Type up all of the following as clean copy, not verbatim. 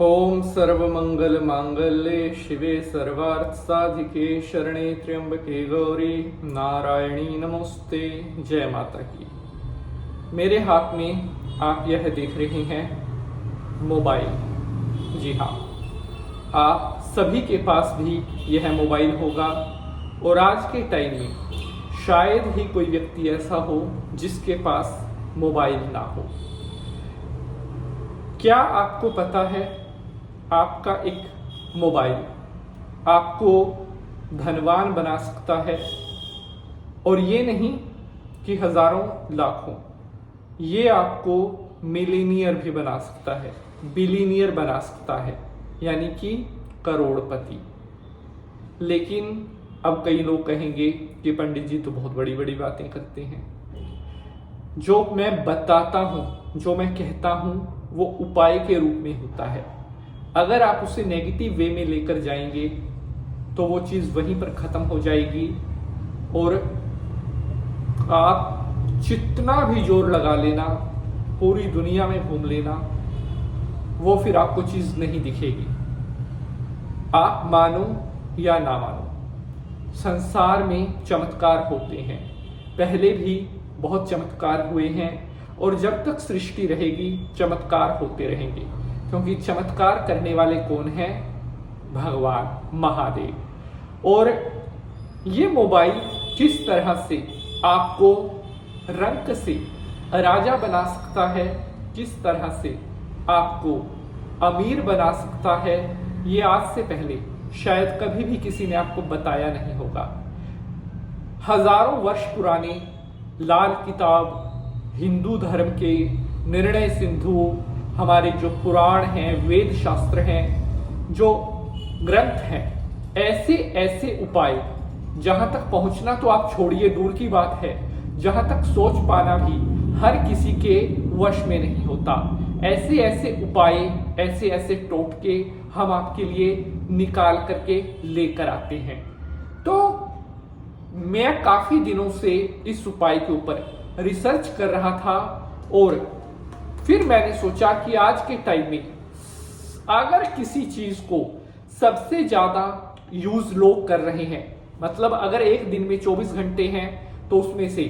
ओम सर्वमंगल मांगल्ये शिवे सर्वार्थ साधिके शरणे त्र्यंबके गौरी नारायणी नमोस्ते। जय माता की। मेरे हाथ में आप यह देख रहे हैं मोबाइल। जी हाँ, आप सभी के पास भी यह मोबाइल होगा और आज के टाइम में शायद ही कोई व्यक्ति ऐसा हो जिसके पास मोबाइल ना हो। क्या आपको पता है, आपका एक मोबाइल आपको धनवान बना सकता है। और ये नहीं कि हजारों लाखों, ये आपको मिलीनियर भी बना सकता है, बिलीनियर बना सकता है, यानी कि करोड़पति। लेकिन अब कई लोग कहेंगे कि पंडित जी तो बहुत बड़ी बड़ी बातें करते हैं। जो मैं बताता हूं, जो मैं कहता हूं, वो उपाय के रूप में होता है। अगर आप उसे नेगेटिव वे में लेकर जाएंगे तो वो चीज वहीं पर खत्म हो जाएगी और आप जितना भी जोर लगा लेना, पूरी दुनिया में घूम लेना, वो फिर आपको चीज नहीं दिखेगी। आप मानो या ना मानो, संसार में चमत्कार होते हैं। पहले भी बहुत चमत्कार हुए हैं और जब तक सृष्टि रहेगी चमत्कार होते रहेंगे, क्योंकि चमत्कार करने वाले कौन हैं? भगवान महादेव। और ये मोबाइल किस तरह से आपको रंक से राजा बना सकता है, किस तरह से आपको अमीर बना सकता है, ये आज से पहले शायद कभी भी किसी ने आपको बताया नहीं होगा। हजारों वर्ष पुराने लाल किताब, हिंदू धर्म के निर्णय सिंधु, हमारे जो पुराण हैं, वेद शास्त्र हैं, जो ग्रंथ हैं, ऐसे ऐसे उपाय, जहां तक पहुंचना तो आप छोड़िए, दूर की बात है, जहां तक सोच पाना भी हर किसी के वश में नहीं होता। ऐसे ऐसे उपाय, ऐसे ऐसे टोटके हम आपके लिए निकाल करके लेकर आते हैं। तो मैं काफी दिनों से इस उपाय के ऊपर रिसर्च कर रहा था और फिर मैंने सोचा कि आज के टाइम में अगर किसी चीज को सबसे ज्यादा यूज लोग कर रहे हैं, मतलब अगर एक दिन में 24 घंटे हैं तो उसमें से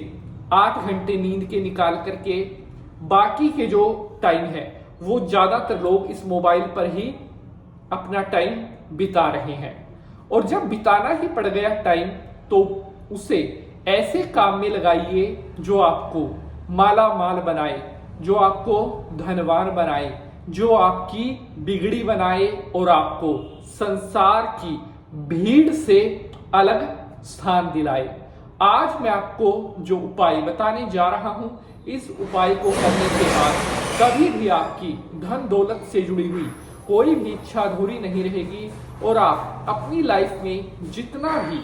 8 घंटे नींद के निकाल करके बाकी के जो टाइम है वो ज्यादातर लोग इस मोबाइल पर ही अपना टाइम बिता रहे हैं। और जब बिताना ही पड़ गया टाइम, तो उसे ऐसे काम में लगाइए जो आपको माला माल बनाए, जो आपको धनवान बनाए, जो आपकी बिगड़ी बनाए और आपको संसार की भीड़ से अलग स्थान दिलाए। आज मैं आपको जो उपाय बताने जा रहा हूं, इस उपाय को करने के बाद कभी भी आपकी धन दौलत से जुड़ी हुई कोई भी इच्छा अधूरी नहीं रहेगी और आप अपनी लाइफ में जितना भी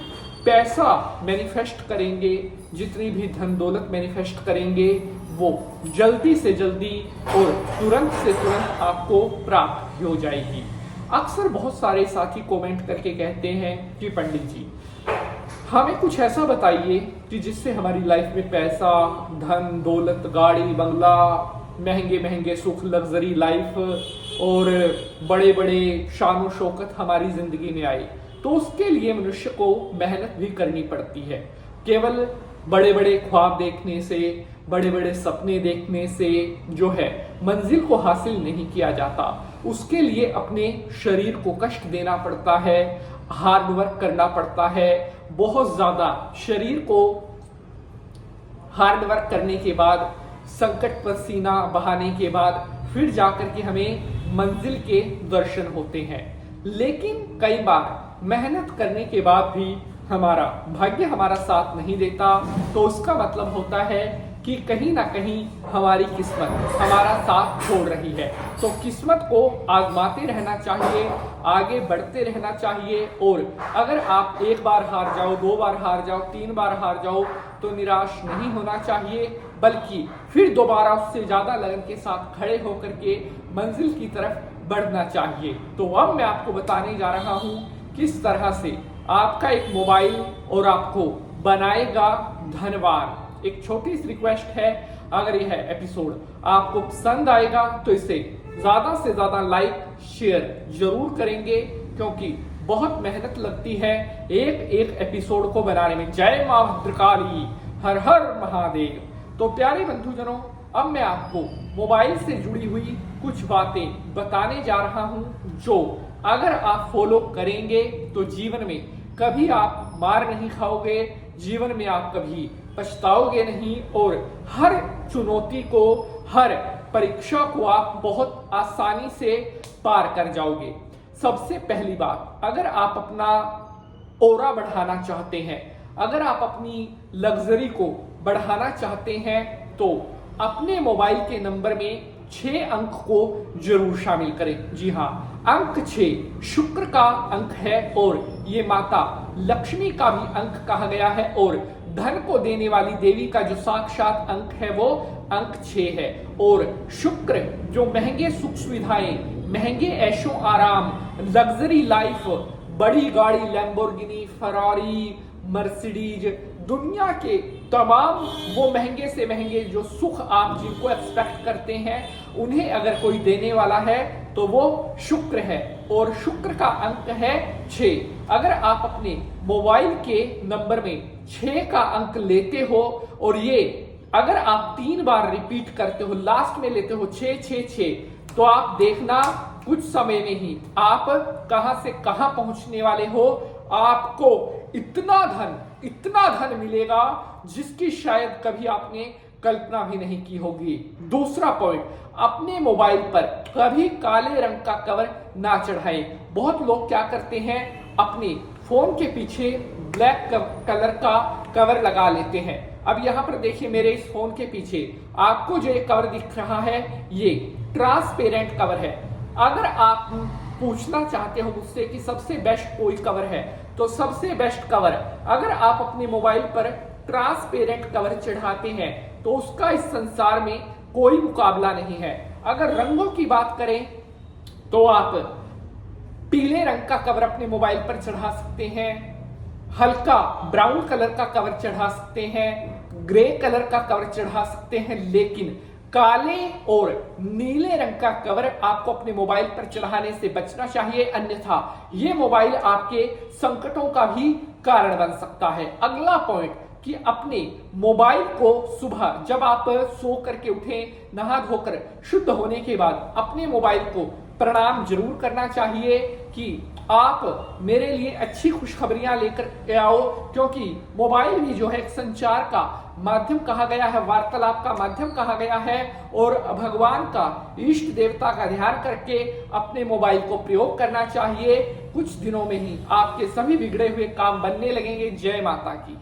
पैसा मैनिफेस्ट करेंगे, जितनी भी धन दौलत मैनिफेस्ट करेंगे, वो जल्दी से जल्दी और तुरंत से तुरंत आपको प्राप्त हो जाएगी। अक्सर बहुत सारे साथी कमेंट करके कहते हैं कि पंडित जी हमें कुछ ऐसा बताइए कि जिससे हमारी लाइफ में पैसा, धन दौलत, गाड़ी बंगला, महंगे महंगे सुख, लग्जरी लाइफ और बड़े बड़े शान शौकत हमारी जिंदगी में आए। तो उसके लिए मनुष्य को मेहनत भी करनी पड़ती है। केवल बड़े बड़े ख्वाब देखने से, बड़े बड़े सपने देखने से जो है मंजिल को हासिल नहीं किया जाता। उसके लिए अपने शरीर को कष्ट देना पड़ता है, हार्ड वर्क करना पड़ता है। बहुत ज्यादा शरीर को हार्ड वर्क करने के बाद, संकट पसीना बहाने के बाद फिर जाकर के हमें मंजिल के दर्शन होते हैं। लेकिन कई बार मेहनत करने के बाद भी हमारा भाग्य हमारा साथ नहीं देता, तो उसका मतलब होता है कि कहीं ना कहीं हमारी किस्मत हमारा साथ छोड़ रही है। तो किस्मत को आजमाते रहना चाहिए, आगे बढ़ते रहना चाहिए। और अगर आप एक बार हार जाओ, 2 बार हार जाओ, 3 बार हार जाओ, तो निराश नहीं होना चाहिए, बल्कि फिर दोबारा उससे ज्यादा लगन के साथ खड़े होकर के मंजिल की तरफ बढ़ना चाहिए। तो अब मैं आपको बताने जा रहा हूं किस तरह से आपका एक मोबाइल और आपको बनाएगा धनवान। एक छोटी सी रिक्वेस्ट है, अगर यह एपिसोड आपको पसंद आएगा तो इसे ज्यादा से ज्यादा लाइक शेयर जरूर करेंगे, क्योंकि बहुत मेहनत लगती है एक एक एपिसोड को बनाने में। जय मां भद्रकाली, हर हर महादेव। तो प्यारे बंधुजनों, अब मैं आपको मोबाइल से जुड़ी हुई कुछ बातें बताने जा रहा हूं, जो अगर आप फॉलो करेंगे तो जीवन में कभी आप मार नहीं खाओगे, जीवन में आप कभी पछताओगे नहीं, और हर चुनौती को, हर परीक्षा को आप बहुत आसानी से पार कर जाओगे। सबसे पहली बात, अगर आप अपना ऑरा बढ़ाना चाहते हैं, अगर आप अपनी लग्जरी को बढ़ाना चाहते हैं, तो अपने मोबाइल के नंबर में 6 अंक को जरूर शामिल करें। जी हाँ, अंक 6 शुक्र का अंक है, और ये माता लक्ष्मी का भी अंक कहा गया है, और धन को देने वाली देवी का जो साक्षात अंक है वो अंक 6 है। और शुक्र जो महंगे सुख सुविधाएं, महंगे ऐशो आराम, लग्जरी लाइफ, बड़ी गाड़ी लैम्बोर्गिनी, फरारी, मर्सिडीज, दुनिया के तमाम वो महंगे से महंगे जो सुख आप जिनको एक्सपेक्ट करते हैं, उन्हें अगर कोई देने वाला है तो वो शुक्र है, और शुक्र का अंक है 6। अगर आप अपने मोबाइल के नंबर में 6 का अंक लेते हो, और ये अगर आप 3 बार रिपीट करते हो, लास्ट में लेते हो 666, तो आप देखना कुछ समय में ही आप कहां से कहां पहुंचने वाले हो। आपको इतना धन मिलेगा जिसकी शायद कभी आपने कल्पना भी नहीं की होगी। दूसरा पॉइंट, अपने मोबाइल पर कभी काले रंग का कवर ना चढ़ाएं। बहुत लोग क्या करते हैं, अपने फोन के पीछे ब्लैक कलर का कवर लगा लेते हैं। अब यहां पर देखिए, मेरे इस फोन के पीछे आपको जो ये कवर दिख रहा है, ये ट्रांसपेरेंट कवर है। अगर आप पूछना चाहते हो मुझसे कि सबसे बेस्ट कोई कवर है, तो सबसे बेस्ट कवर, अगर आप अपने मोबाइल पर ट्रांसपेरेंट कवर चढ़ाते हैं तो उसका इस संसार में कोई मुकाबला नहीं है। अगर रंगों की बात करें तो आप पीले रंग का कवर अपने मोबाइल पर चढ़ा सकते हैं, हल्का ब्राउन कलर का कवर चढ़ा सकते हैं, ग्रे कलर का कवर चढ़ा सकते हैं, लेकिन काले और नीले रंग का कवर आपको अपने मोबाइल पर चढ़ाने से बचना चाहिए, अन्यथा ये मोबाइल आपके संकटों का भी कारण बन सकता है। अगला पॉइंट, कि अपने मोबाइल को सुबह जब आप सो करके उठें, नहा धोकर शुद्ध होने के बाद अपने मोबाइल को प्रणाम जरूर करना चाहिए कि आप मेरे लिए अच्छी खुशखबरियां लेकर आओ, क्योंकि मोबाइल भी जो है एक संचार का माध्यम कहा गया है, वार्तालाप का माध्यम कहा गया है, और भगवान का, इष्ट देवता का ध्यान करके अपने मोबाइल को प्रयोग करना चाहिए। कुछ दिनों में ही आपके सभी बिगड़े हुए काम बनने लगेंगे। जय माता की।